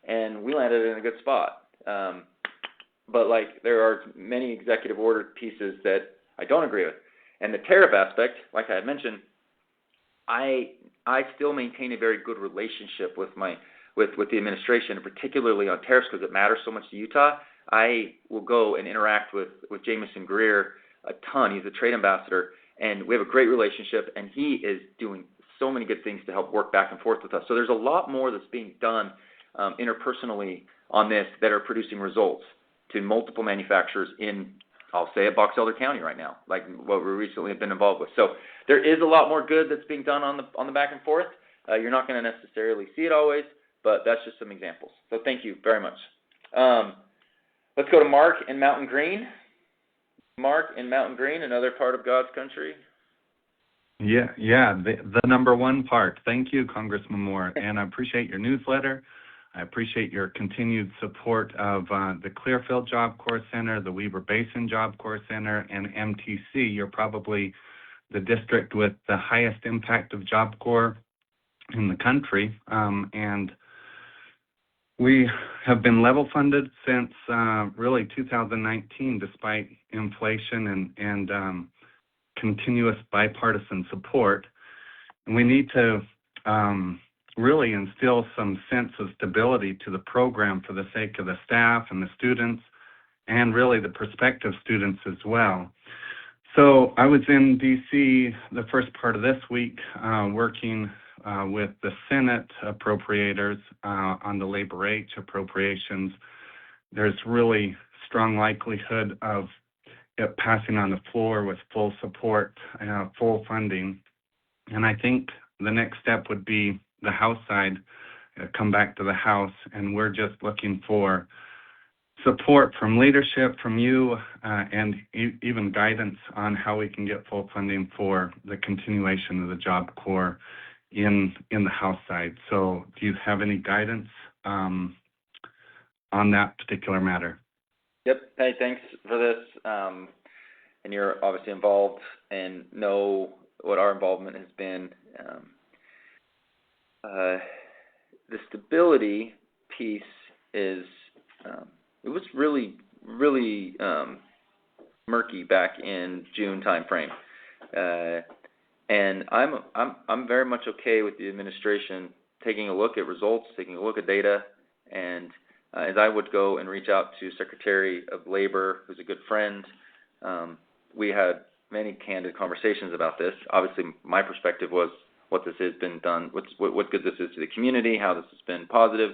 and we landed in a good spot. But like there are many executive order pieces that I don't agree with. And the tariff aspect, like I had mentioned, I still maintain a very good relationship with the administration, particularly on tariffs because it matters so much to Utah. I will go and interact with Jameson Greer a ton. He's a trade ambassador, and we have a great relationship, and he is doing so many good things to help work back and forth with us. So there's a lot more that's being done interpersonally on this that are producing results to multiple manufacturers in, I'll say it, Box Elder County right now, like what we recently have been involved with. So there is a lot more good that's being done on the back and forth. You're not going to necessarily see it always, but that's just some examples. So thank you very much. Let's go to Mark in Mountain Green. Mark in Mountain Green, another part of God's country. Yeah, the number one part. Thank you, Congressman Moore, and I appreciate your newsletter. I appreciate your continued support of the Clearfield Job Corps Center, the Weber Basin Job Corps Center, and MTC. You're probably the district with the highest impact of Job Corps in the country, and we have been level funded since really 2019, despite inflation and continuous bipartisan support. And we need to really instill some sense of stability to the program for the sake of the staff and the students, and really the prospective students as well. So I was in D.C. the first part of this week working with the Senate appropriators on the Labor H appropriations. There's really strong likelihood of it passing on the floor with full support, full funding. And I think the next step would be the House side, come back to the House, and we're just looking for support from leadership, from you, and even guidance on how we can get full funding for the continuation of the Job Corps in the House side. So do you have any guidance on that particular matter? Yep. Hey, thanks for this. And you're obviously involved and know what our involvement has been. The stability piece is, it was really, really murky back in June timeframe. And I'm very much okay with the administration taking a look at results, taking a look at data, and as I would go and reach out to Secretary of Labor, who's a good friend, we had many candid conversations about this. Obviously, my perspective was what this has been done, what good this is to the community, how this has been positive,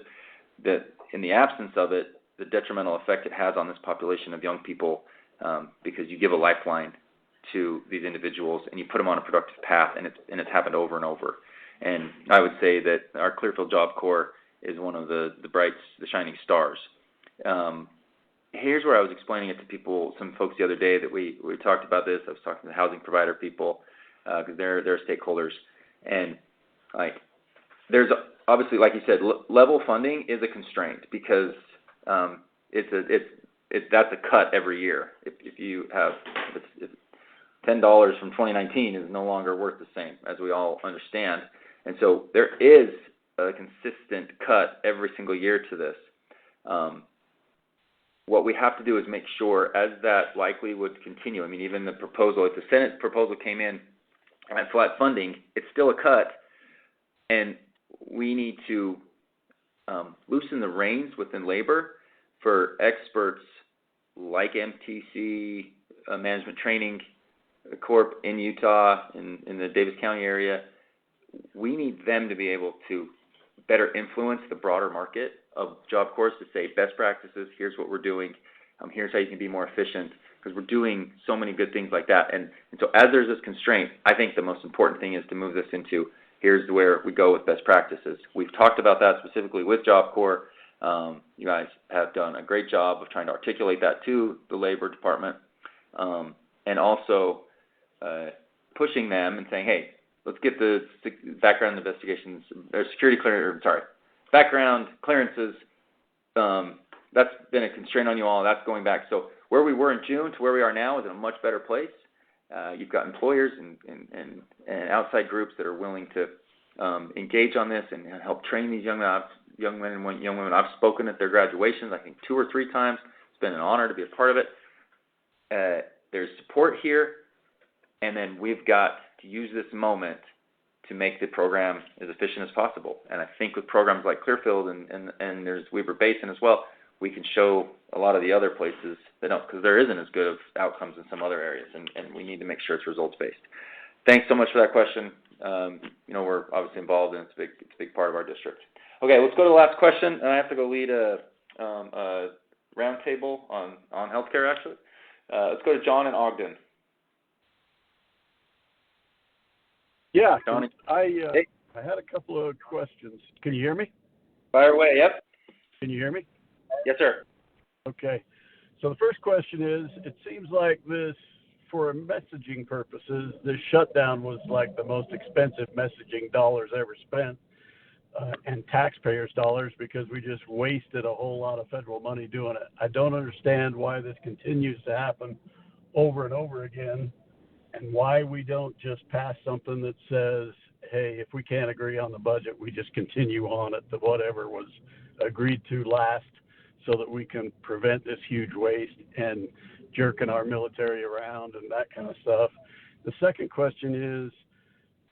that in the absence of it, the detrimental effect it has on this population of young people, because you give a lifeline to these individuals and you put them on a productive path, and it's happened over and over. And I would say that our Clearfield Job Corps is one of the shining stars. Here's where I was explaining it to people, some folks the other day that we talked about this. I was talking to the housing provider people because they're stakeholders, and like there's obviously, like you said, level funding is a constraint because that's a cut every year. If you have if $10 from 2019 is no longer worth the same, as we all understand, and so there is a consistent cut every single year to this. What we have to do is make sure, as that likely would continue, I mean, even the proposal, if the Senate proposal came in at flat funding, it's still a cut, and we need to loosen the reins within labor for experts like MTC, Management Training Corp in Utah, in the Davis County area. We need them to be able to better influence the broader market of Job Corps to say best practices, here's what we're doing, here's how you can be more efficient, because we're doing so many good things like that. And so as there's this constraint, I think the most important thing is to move this into here's where we go with best practices. We've talked about that specifically with Job Corps. You guys have done a great job of trying to articulate that to the Labor Department, and also pushing them and saying, hey, let's get the background investigations, or background clearances. That's been a constraint on you all. That's going back. So where we were in June to where we are now is in a much better place. You've got employers and outside groups that are willing to engage on this and help train these young men and young women. I've spoken at their graduations, I think 2 or 3 times. It's been an honor to be a part of it. There's support here, and then we've got to use this moment to make the program as efficient as possible. And I think with programs like Clearfield and there's Weber Basin as well, we can show a lot of the other places that don't, because there isn't as good of outcomes in some other areas, and we need to make sure it's results-based. Thanks so much for that question. We're obviously involved, and it's a big part of our district. Okay, let's go to the last question, and I have to go lead a roundtable on healthcare, actually. Let's go to John in Ogden. Yeah, Johnny. I had a couple of questions. Can you hear me? Fire away, yep. Can you hear me? Yes, sir. Okay. So the first question is, it seems like this, for messaging purposes, this shutdown was like the most expensive messaging dollars ever spent, and taxpayers' dollars, because we just wasted a whole lot of federal money doing it. I don't understand why this continues to happen over and over again, and why we don't just pass something that says, hey, if we can't agree on the budget, we just continue on at whatever was agreed to last, so that we can prevent this huge waste and jerking our military around and that kind of stuff. The second question is,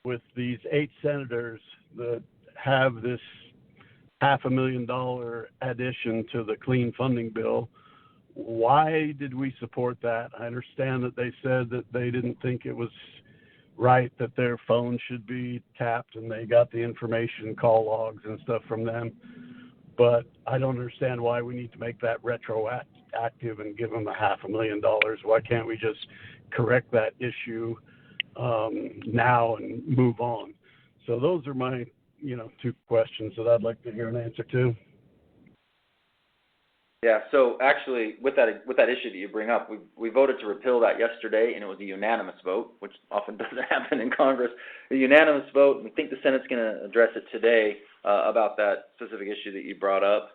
with these 8 senators that have this $500,000 addition to the clean funding bill, why did we support that? I understand that they said that they didn't think it was right that their phone should be tapped, and they got the information, call logs and stuff from them. But I don't understand why we need to make that retroactive and give them $500,000. Why can't we just correct that issue now and move on? So those are my 2 questions that I'd like to hear an answer to. Yeah, so actually, with that issue that you bring up, we voted to repeal that yesterday, and it was a unanimous vote, which often doesn't happen in Congress. A unanimous vote, and we think the Senate's going to address it today about that specific issue that you brought up.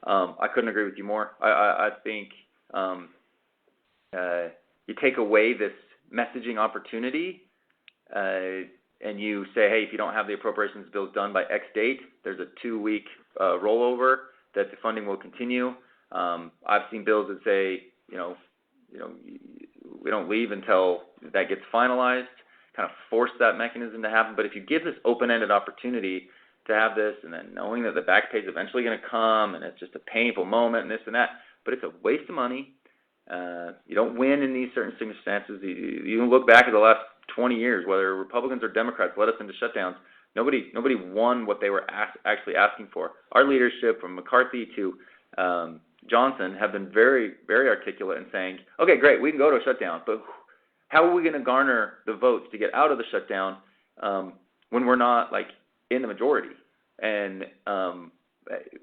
I couldn't agree with you more. I think you take away this messaging opportunity, and you say, hey, if you don't have the appropriations bills done by X date, there's a 2-week rollover that the funding will continue. I've seen bills that say, we don't leave until that gets finalized, kind of force that mechanism to happen. But if you give this open-ended opportunity to have this, and then knowing that the back pay is eventually going to come, and it's just a painful moment and this and that, but it's a waste of money. You don't win in these certain circumstances. You can look back at the last 20 years, whether Republicans or Democrats led us into shutdowns. Nobody won what they were actually asking for. Our leadership, from McCarthy to Johnson, have been very, very articulate in saying, okay, great, we can go to a shutdown, but how are we going to garner the votes to get out of the shutdown when we're not in the majority? And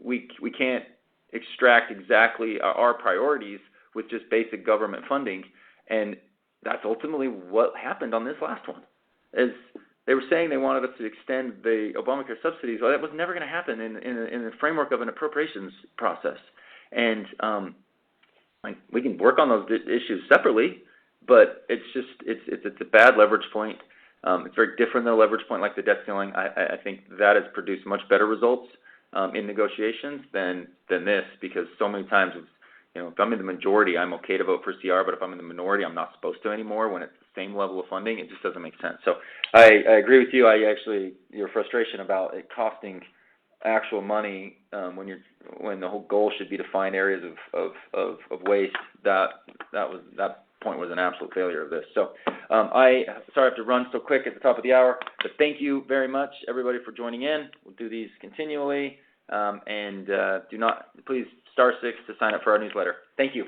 we can't extract exactly our priorities with just basic government funding, and that's ultimately what happened on this last one. Is they were saying they wanted us to extend the Obamacare subsidies. Well, that was never going to happen in the framework of an appropriations process. And we can work on those issues separately, but it's a bad leverage point. It's very different than a leverage point like the debt ceiling. I think that has produced much better results in negotiations than this, because so many times, if I'm in the majority, I'm okay to vote for CR, but if I'm in the minority, I'm not supposed to anymore. When it's the same level of funding, it just doesn't make sense. So I agree with you. Your frustration about it costing actual money when the whole goal should be to find areas of waste, that point was an absolute failure of this. So sorry I have to run so quick at the top of the hour, but thank you very much, everybody, for joining in. We'll do these continually, and do not, please, *6 to sign up for our newsletter. Thank you.